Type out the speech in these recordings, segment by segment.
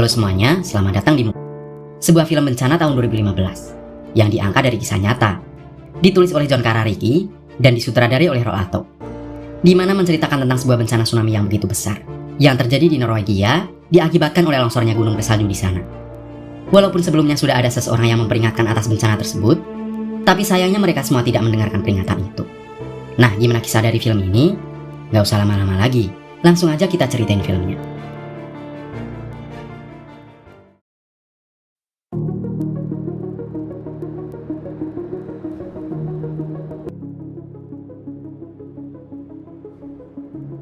Halo semuanya, selamat datang di sebuah film bencana tahun 2015 yang diangkat dari kisah nyata, ditulis oleh John Karariki dan disutradari oleh Roato, di mana menceritakan tentang sebuah bencana tsunami yang begitu besar yang terjadi di Norwegia diakibatkan oleh longsornya gunung bersalju di sana. Walaupun sebelumnya sudah ada seseorang yang memperingatkan atas bencana tersebut, tapi sayangnya mereka semua tidak mendengarkan peringatan itu. Nah, gimana kisah dari film ini? Gak usah lama-lama lagi, langsung aja kita ceritain filmnya.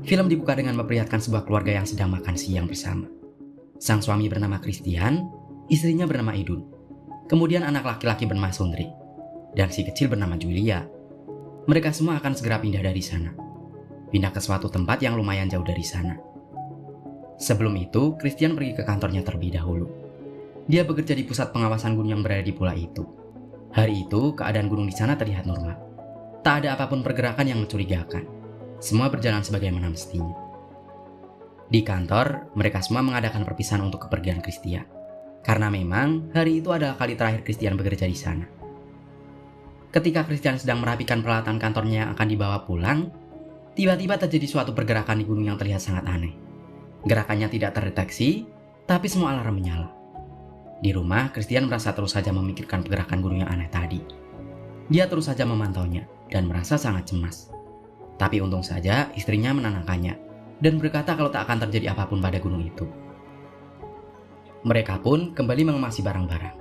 Film dibuka dengan memperlihatkan sebuah keluarga yang sedang makan siang bersama. Sang suami bernama Christian, istrinya bernama Idun, kemudian anak laki-laki bernama Sondre, dan si kecil bernama Julia. Mereka semua akan segera pindah dari sana. Pindah ke suatu tempat yang lumayan jauh dari sana. Sebelum itu, Christian pergi ke kantornya terlebih dahulu. Dia bekerja di pusat pengawasan gunung yang berada di pulau itu. Hari itu, keadaan gunung di sana terlihat normal. Tak ada apapun pergerakan yang mencurigakan. Semua berjalan sebagaimana mestinya. Di kantor, mereka semua mengadakan perpisahan untuk kepergian Christian. Karena memang hari itu adalah kali terakhir Christian bekerja di sana. Ketika Christian sedang merapikan peralatan kantornya yang akan dibawa pulang, tiba-tiba terjadi suatu pergerakan di gunung yang terlihat sangat aneh. Gerakannya tidak terdeteksi, tapi semua alarm menyala. Di rumah, Christian merasa terus saja memikirkan pergerakan gunung yang aneh tadi. Dia terus saja memantaunya dan merasa sangat cemas. Tapi untung saja istrinya menenangkannya dan berkata kalau tak akan terjadi apapun pada gunung itu. Mereka pun kembali mengemasi barang-barang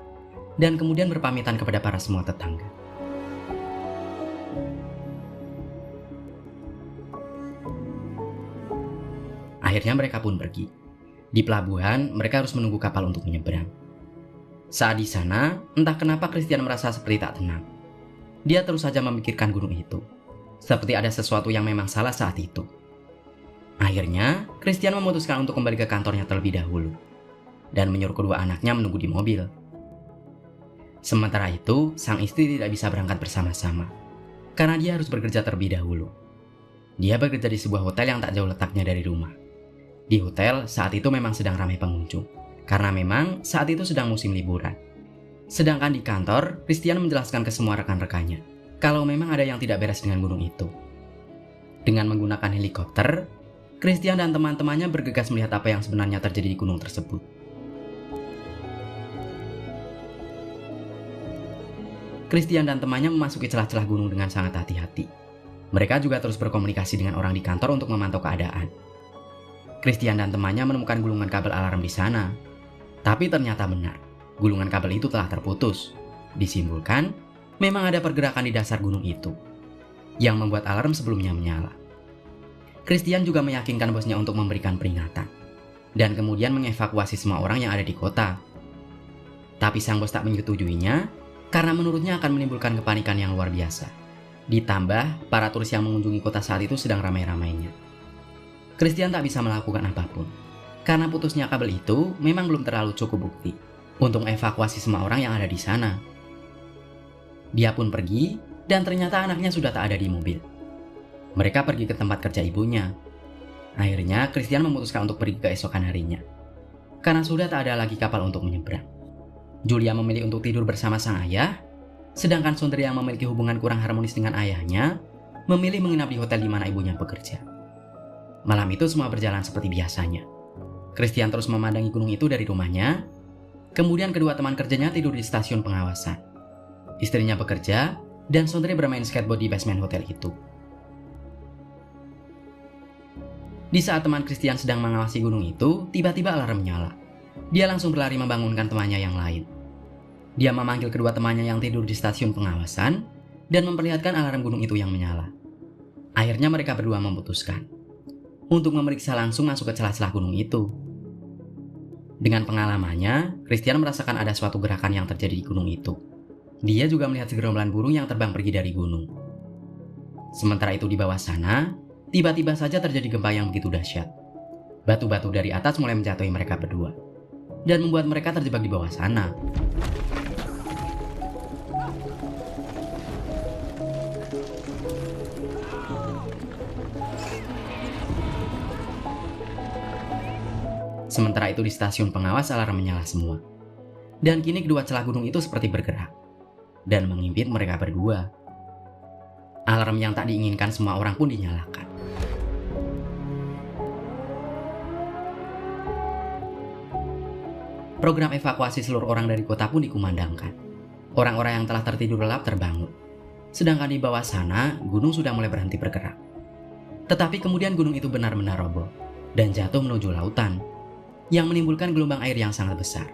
dan kemudian berpamitan kepada para semua tetangga. Akhirnya mereka pun pergi. Di pelabuhan, mereka harus menunggu kapal untuk menyeberang. Saat di sana, entah kenapa Christian merasa seperti tak tenang. Dia terus saja memikirkan gunung itu. Seperti ada sesuatu yang memang salah saat itu. Akhirnya, Christian memutuskan untuk kembali ke kantornya terlebih dahulu dan menyuruh kedua anaknya menunggu di mobil. Sementara itu, sang istri tidak bisa berangkat bersama-sama karena dia harus bekerja terlebih dahulu. Dia bekerja di sebuah hotel yang tak jauh letaknya dari rumah. Di hotel, saat itu memang sedang ramai pengunjung karena memang saat itu sedang musim liburan. Sedangkan di kantor, Christian menjelaskan ke semua rekan-rekannya kalau memang ada yang tidak beres dengan gunung itu. Dengan menggunakan helikopter, Christian dan teman-temannya bergegas melihat apa yang sebenarnya terjadi di gunung tersebut. Christian dan temannya memasuki celah-celah gunung dengan sangat hati-hati. Mereka juga terus berkomunikasi dengan orang di kantor untuk memantau keadaan. Christian dan temannya menemukan gulungan kabel alarm di sana. Tapi ternyata benar, gulungan kabel itu telah terputus. Disimpulkan, memang ada pergerakan di dasar gunung itu yang membuat alarm sebelumnya menyala. Christian juga meyakinkan bosnya untuk memberikan peringatan dan kemudian mengevakuasi semua orang yang ada di kota. Tapi sang bos tak menyetujuinya karena menurutnya akan menimbulkan kepanikan yang luar biasa. Ditambah, para turis yang mengunjungi kota saat itu sedang ramai-ramainya. Christian tak bisa melakukan apapun karena putusnya kabel itu memang belum terlalu cukup bukti untuk evakuasi semua orang yang ada di sana. Dia pun pergi, dan ternyata anaknya sudah tak ada di mobil. Mereka pergi ke tempat kerja ibunya. Akhirnya, Christian memutuskan untuk pergi keesokan harinya. Karena sudah tak ada lagi kapal untuk menyeberang. Julia memilih untuk tidur bersama sang ayah, sedangkan Sondre yang memiliki hubungan kurang harmonis dengan ayahnya, memilih menginap di hotel di mana ibunya bekerja. Malam itu semua berjalan seperti biasanya. Christian terus memandangi gunung itu dari rumahnya, kemudian kedua teman kerjanya tidur di stasiun pengawasan. Istrinya bekerja, dan Sondre bermain skateboard di basement hotel itu. Di saat teman Christian sedang mengawasi gunung itu, tiba-tiba alarm menyala. Dia langsung berlari membangunkan temannya yang lain. Dia memanggil kedua temannya yang tidur di stasiun pengawasan, dan memperlihatkan alarm gunung itu yang menyala. Akhirnya mereka berdua memutuskan untuk memeriksa langsung masuk ke celah-celah gunung itu. Dengan pengalamannya, Christian merasakan ada suatu gerakan yang terjadi di gunung itu. Dia juga melihat segerombolan burung yang terbang pergi dari gunung. Sementara itu di bawah sana, tiba-tiba saja terjadi gempa yang begitu dahsyat. Batu-batu dari atas mulai menjatuhi mereka berdua, dan membuat mereka terjebak di bawah sana. Sementara itu di stasiun pengawas alarm menyala semua. Dan kini kedua celah gunung itu seperti bergerak dan mengimpit mereka berdua. Alarm yang tak diinginkan semua orang pun dinyalakan. Program evakuasi seluruh orang dari kota pun dikumandangkan. Orang-orang yang telah tertidur lelap terbangun. Sedangkan di bawah sana, gunung sudah mulai berhenti bergerak. Tetapi kemudian gunung itu benar-benar roboh dan jatuh menuju lautan, yang menimbulkan gelombang air yang sangat besar.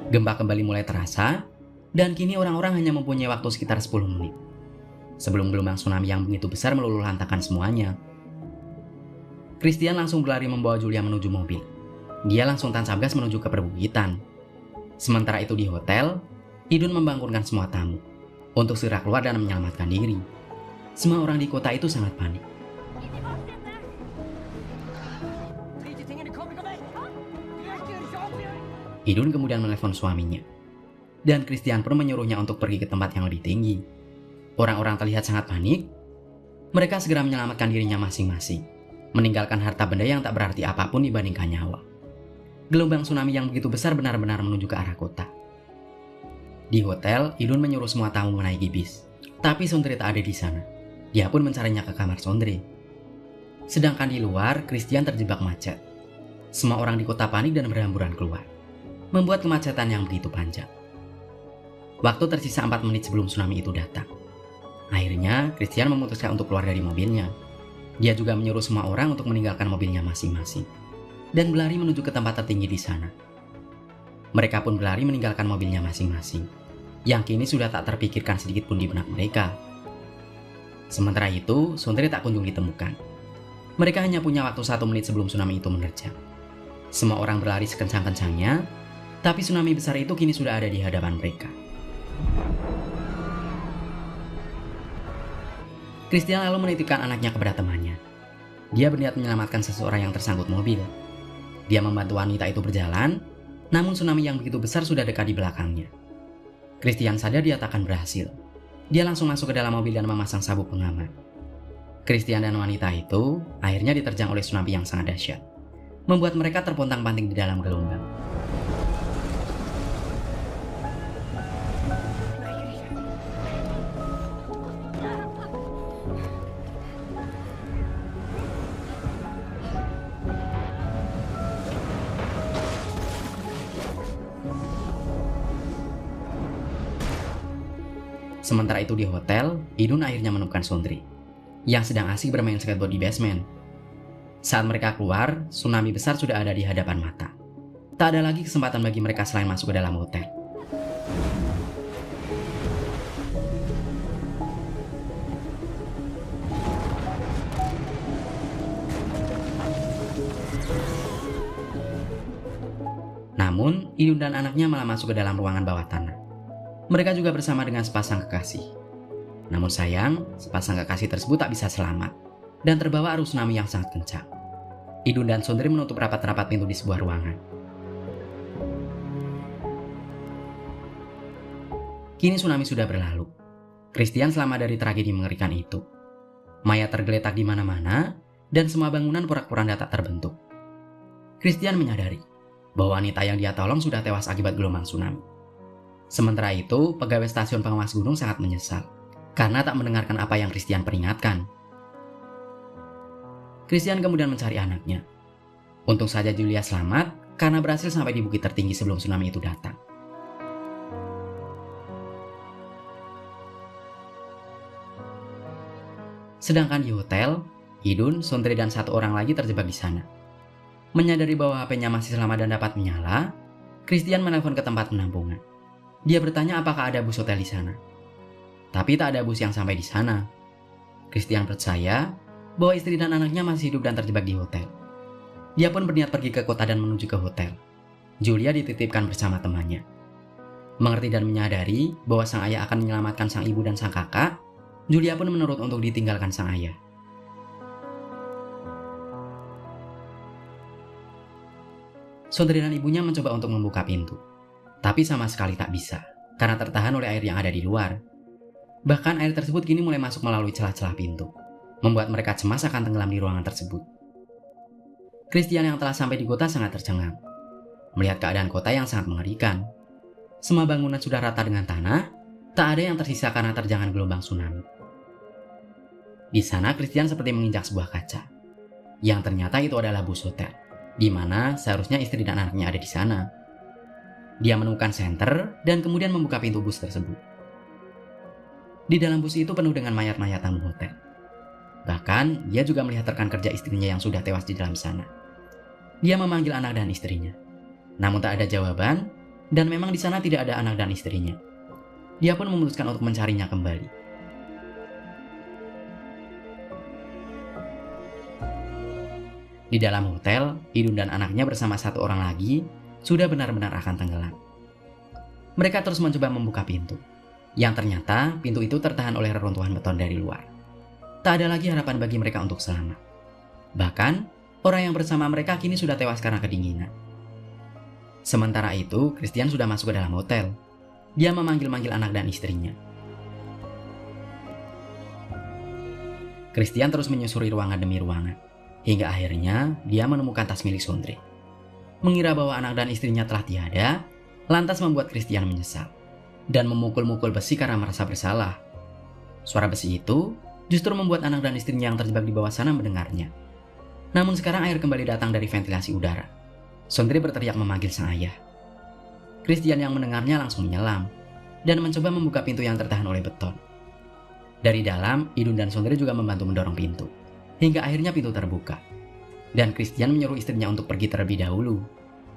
Gempa kembali mulai terasa, dan kini orang-orang hanya mempunyai waktu sekitar 10 menit. Sebelum gelombang tsunami yang begitu besar meluluh lantakan semuanya. Christian langsung berlari membawa Julia menuju mobil. Dia langsung tancap gas menuju ke perbukitan. Sementara itu di hotel, Idun membangunkan semua tamu untuk segera keluar dan menyelamatkan diri. Semua orang di kota itu sangat panik. Idun kemudian menelpon suaminya. Dan Christian pun menyuruhnya untuk pergi ke tempat yang lebih tinggi. Orang-orang terlihat sangat panik. Mereka segera menyelamatkan dirinya masing-masing, meninggalkan harta benda yang tak berarti apapun dibandingkan nyawa. Gelombang tsunami yang begitu besar benar-benar menuju ke arah kota. Di hotel, Idun menyuruh semua tamu menaiki bis. Tapi Sondre tak ada di sana. Dia pun mencarinya ke kamar Sondre. Sedangkan di luar, Christian terjebak macet. Semua orang di kota panik dan berhamburan keluar, membuat kemacetan yang begitu panjang. Waktu tersisa 4 menit sebelum tsunami itu datang. Akhirnya, Christian memutuskan untuk keluar dari mobilnya. Dia juga menyuruh semua orang untuk meninggalkan mobilnya masing-masing dan berlari menuju ke tempat tertinggi di sana. Mereka pun berlari meninggalkan mobilnya masing-masing, yang kini sudah tak terpikirkan sedikit pun di benak mereka. Sementara itu, Sondre tak kunjung ditemukan. Mereka hanya punya waktu 1 menit sebelum tsunami itu menerjang. Semua orang berlari sekencang-kencangnya, tapi tsunami besar itu kini sudah ada di hadapan mereka. Christian lalu menitipkan anaknya kepada temannya. Dia berniat menyelamatkan seseorang yang tersangkut mobil. Dia membantu wanita itu berjalan, namun tsunami yang begitu besar sudah dekat di belakangnya. Christian sadar dia tak akan berhasil. Dia langsung masuk ke dalam mobil dan memasang sabuk pengaman. Christian dan wanita itu akhirnya diterjang oleh tsunami yang sangat dahsyat, membuat mereka terpontang-panting di dalam gelombang. Sementara itu di hotel, Idun akhirnya menemukan Sondre yang sedang asik bermain skateboard di basement. Saat mereka keluar, tsunami besar sudah ada di hadapan mata. Tak ada lagi kesempatan bagi mereka selain masuk ke dalam hotel. Namun, Idun dan anaknya malah masuk ke dalam ruangan bawah tanah. Mereka juga bersama dengan sepasang kekasih. Namun sayang, sepasang kekasih tersebut tak bisa selamat dan terbawa arus tsunami yang sangat kencang. Idun dan Sondre menutup rapat-rapat pintu di sebuah ruangan. Kini tsunami sudah berlalu. Christian selamat dari tragedi mengerikan itu. Mayat tergeletak di mana-mana dan semua bangunan porak-poranda tak terbentuk. Christian menyadari bahwa wanita yang dia tolong sudah tewas akibat gelombang tsunami. Sementara itu, pegawai stasiun pengawas gunung sangat menyesal karena tak mendengarkan apa yang Christian peringatkan. Christian kemudian mencari anaknya. Untung saja Julia selamat karena berhasil sampai di bukit tertinggi sebelum tsunami itu datang. Sedangkan di hotel, Idun, Sondre dan 1 orang lagi terjebak di sana. Menyadari bahwa HP-nya masih selamat dan dapat menyala, Christian menelpon ke tempat penampungan. Dia bertanya apakah ada bus hotel di sana. Tapi tak ada bus yang sampai di sana. Christian percaya bahwa istri dan anaknya masih hidup dan terjebak di hotel. Dia pun berniat pergi ke kota dan menuju ke hotel. Julia dititipkan bersama temannya. Mengerti dan menyadari bahwa sang ayah akan menyelamatkan sang ibu dan sang kakak, Julia pun menurut untuk ditinggalkan sang ayah. Sondre dan ibunya mencoba untuk membuka pintu. Tapi sama sekali tak bisa, karena tertahan oleh air yang ada di luar. Bahkan air tersebut kini mulai masuk melalui celah-celah pintu, membuat mereka cemas akan tenggelam di ruangan tersebut. Christian yang telah sampai di kota sangat tercengang, melihat keadaan kota yang sangat mengerikan. Semua bangunan sudah rata dengan tanah, tak ada yang tersisa karena terjangan gelombang tsunami. Di sana Christian seperti menginjak sebuah kaca, yang ternyata itu adalah bus hotel, di mana seharusnya istri dan anaknya ada di sana. Dia menemukan senter dan kemudian membuka pintu bus tersebut. Di dalam bus itu penuh dengan mayat-mayat tamu hotel. Bahkan, dia juga melihat rekan kerja istrinya yang sudah tewas di dalam sana. Dia memanggil anak dan istrinya. Namun tak ada jawaban, dan memang di sana tidak ada anak dan istrinya. Dia pun memutuskan untuk mencarinya kembali. Di dalam hotel, Idun dan anaknya bersama satu orang lagi sudah benar-benar akan tenggelam. Mereka terus mencoba membuka pintu, yang ternyata pintu itu tertahan oleh reruntuhan beton dari luar. Tak ada lagi harapan bagi mereka untuk selamat. Bahkan, orang yang bersama mereka kini sudah tewas karena kedinginan. Sementara itu, Christian sudah masuk ke dalam hotel. Dia memanggil-manggil anak dan istrinya. Christian terus menyusuri ruangan demi ruangan, hingga akhirnya dia menemukan tas milik Sondre. Mengira bahwa anak dan istrinya telah tiada, lantas membuat Christian menyesal dan memukul-mukul besi karena merasa bersalah. Suara besi itu justru membuat anak dan istrinya yang terjebak di bawah sana mendengarnya. Namun sekarang air kembali datang dari ventilasi udara. Sondre berteriak memanggil sang ayah. Christian yang mendengarnya langsung menyelam dan mencoba membuka pintu yang tertahan oleh beton. Dari dalam, Idun dan Sondre juga membantu mendorong pintu, hingga akhirnya pintu terbuka. Dan Christian menyuruh istrinya untuk pergi terlebih dahulu.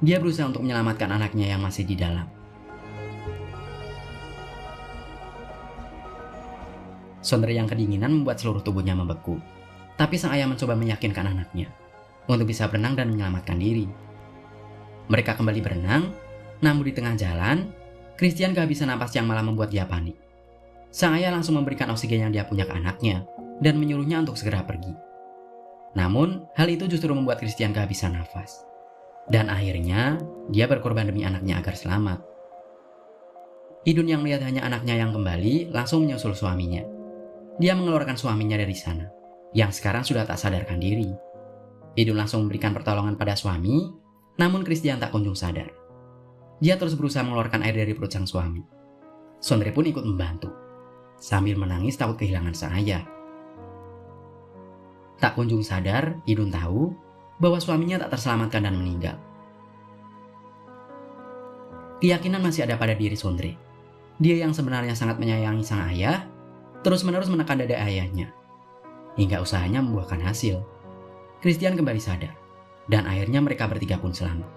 Dia berusaha untuk menyelamatkan anaknya yang masih di dalam. Sondre yang kedinginan membuat seluruh tubuhnya membeku. Tapi sang ayah mencoba meyakinkan anaknya untuk bisa berenang dan menyelamatkan diri. Mereka kembali berenang, namun di tengah jalan, Christian kehabisan napas yang malah membuat dia panik. Sang ayah langsung memberikan oksigen yang dia punya ke anaknya dan menyuruhnya untuk segera pergi. Namun, hal itu justru membuat Christian kehabisan nafas. Dan akhirnya, dia berkorban demi anaknya agar selamat. Idun yang melihat hanya anaknya yang kembali, langsung menyusul suaminya. Dia mengeluarkan suaminya dari sana, yang sekarang sudah tak sadarkan diri. Idun langsung memberikan pertolongan pada suami, namun Christian tak kunjung sadar. Dia terus berusaha mengeluarkan air dari perut sang suami. Sondre pun ikut membantu, sambil menangis takut kehilangan sang ayah. Tak kunjung sadar, Idun tahu bahwa suaminya tak terselamatkan dan meninggal. Keyakinan masih ada pada diri Sondre. Dia yang sebenarnya sangat menyayangi sang ayah, terus-menerus menekan dada ayahnya, hingga usahanya membuahkan hasil. Christian kembali sadar, dan akhirnya mereka bertiga pun selamat.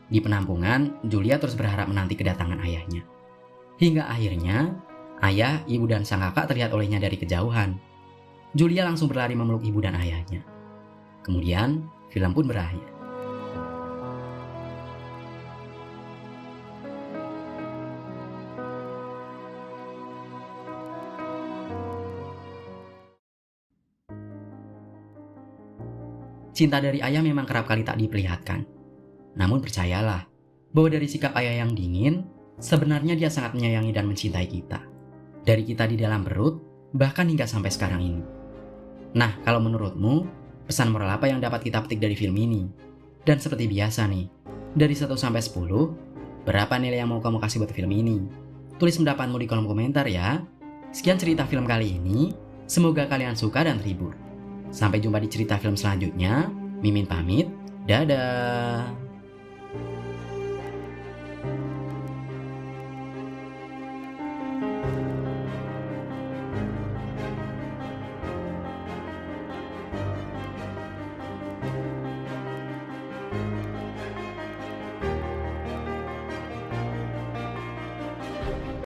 Di penampungan, Julia terus berharap menanti kedatangan ayahnya. Hingga akhirnya, ayah, ibu, dan sang kakak terlihat olehnya dari kejauhan. Julia langsung berlari memeluk ibu dan ayahnya. Kemudian, film pun berakhir. Cinta dari ayah memang kerap kali tak diperlihatkan. Namun percayalah, bahwa dari sikap ayah yang dingin, sebenarnya dia sangat menyayangi dan mencintai kita. Dari kita di dalam perut, bahkan hingga sampai sekarang ini. Nah, kalau menurutmu, pesan moral apa yang dapat kita petik dari film ini? Dan seperti biasa nih, dari 1 sampai 10, berapa nilai yang mau kamu kasih buat film ini? Tulis pendapatmu di kolom komentar ya. Sekian cerita film kali ini, semoga kalian suka dan terhibur. Sampai jumpa di cerita film selanjutnya. Mimin pamit, dadah.